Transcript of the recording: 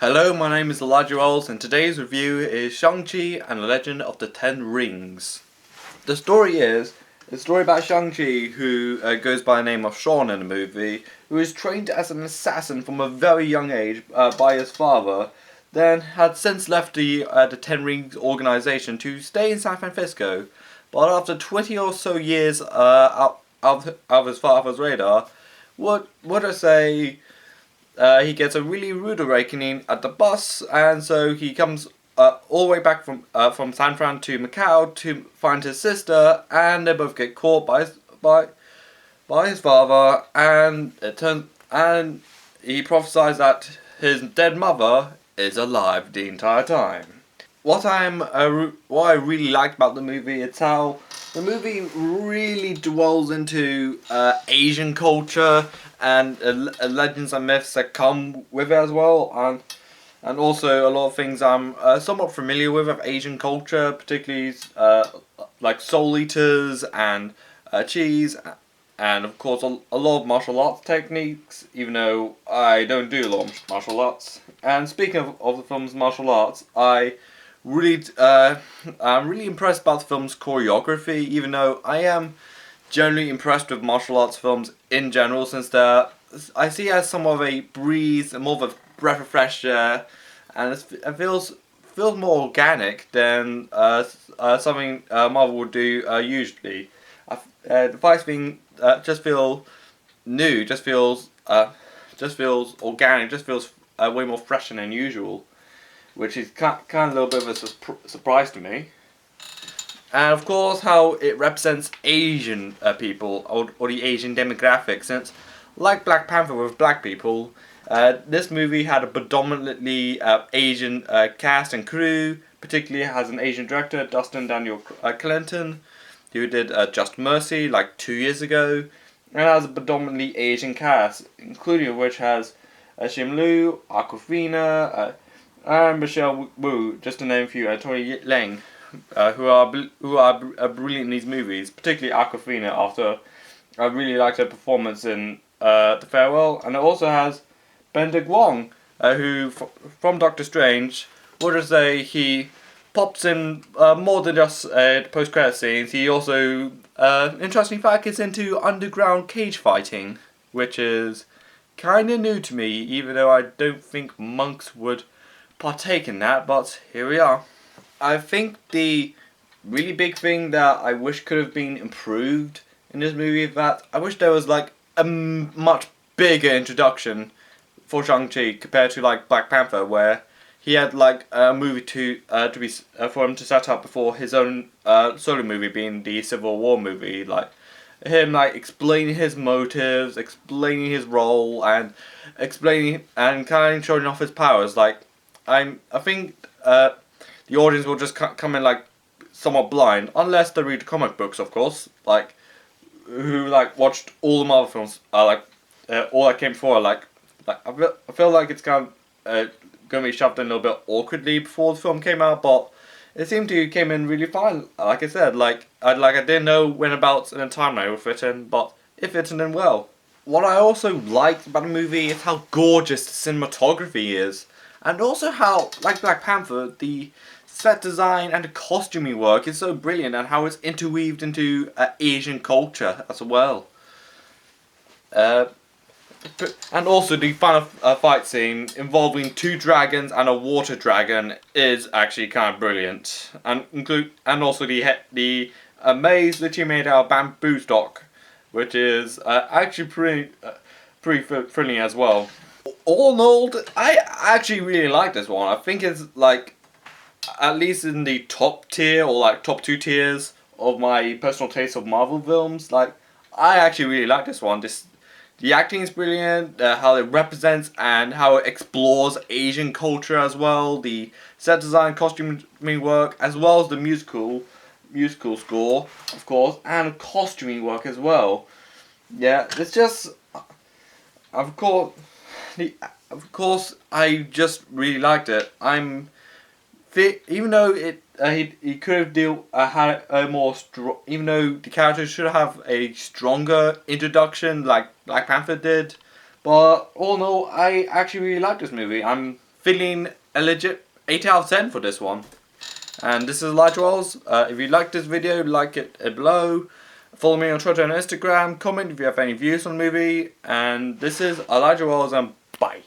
Hello, my name is Elijah Rolls, and today's review is Shang Chi and the Legend of the Ten Rings. The story is a story about Shang Chi, who goes by the name of Sean in the movie, who is trained as an assassin from a very young age by his father, then had since left the Ten Rings organization to stay in San Francisco. But after 20 or so years out of his father's radar, would I say he gets a really rude awakening at the bus, and so he comes all the way back from San Fran to Macau to find his sister, and they both get caught by his father, and he prophesies that his dead mother is alive the entire time. What I really liked about the movie is how the movie really dwells into Asian culture and legends and myths that come with it as well, and also a lot of things I'm somewhat familiar with of Asian culture, particularly like soul eaters and cheese, and of course a lot of martial arts techniques, even though I don't do a lot of martial arts. And speaking of the film's martial arts, really, I'm really impressed about the film's choreography, even though I am generally impressed with martial arts films in general, since I see it as somewhat of a breeze, more of a breath of fresh air, and it feels more organic than something Marvel would do usually. The fights being just feel new, just feels organic, just feels way more fresh than usual, which is kind of a little bit of a surprise to me. And of course, how it represents Asian people or the Asian demographic, since like Black Panther with black people, this movie had a predominantly Asian cast and crew. Particularly has an Asian director, Dustin Daniel Clinton, who did Just Mercy like 2 years ago, and has a predominantly Asian cast, including which has Shim Liu, Aquafina, and Michelle Wu, just to name a few, and Tony Leung, who are brilliant in these movies, particularly Aquafina. After I really liked her performance in The Farewell, and it also has Benedict Wong, who from Doctor Strange. What to say, he pops in more than just post-credit scenes. He also, interesting fact, gets into underground cage fighting, which is kind of new to me, even though I don't think monks would partake in that, but here we are. I think the really big thing that I wish could have been improved in this movie is that I wish there was like a much bigger introduction for Shang-Chi compared to like Black Panther, where he had like a movie to be for him to set up before his own solo movie, being the Civil War movie, like him like explaining his motives, explaining his role, and explaining and kind of showing off his powers. Like I think the audience will just come in like somewhat blind, unless they read comic books, of course. Like who like watched all the Marvel films, all that came before. I feel like it's kind of going to be shoved in a little bit awkwardly before the film came out, but it seemed to came in really fine. Like I said, I didn't know whenabouts in the timeline it would fit in, but it fitted in well. What I also liked about the movie is how gorgeous the cinematography is, and also how, like Black Panther, the set design and the costuming work is so brilliant, and how it's interweaved into Asian culture as well. Uh, and also the final fight scene involving two dragons and a water dragon is actually kind of brilliant, and also the maze literally made out of bamboo stock, which is actually pretty thrilling as well. All in all, I actually really like this one. I think it's like at least in the top tier or like top 2 tiers of my personal taste of Marvel films. Like I actually really like this one. The acting is brilliant, how it represents and how it explores Asian culture as well. The set design, costuming work, as well as the musical score, of course, and costuming work as well. Yeah, it's just, of course, I just really liked it. Even though he could have had a more even though the character should have a stronger introduction like Black Panther did, but all in all, I actually really like this movie. feeling a legit 8 out of 10 for this one. And this is Elijah Wells. If you liked this video, like it below. Follow me on Twitter and Instagram. Comment if you have any views on the movie. And this is Elijah Wells, and bye.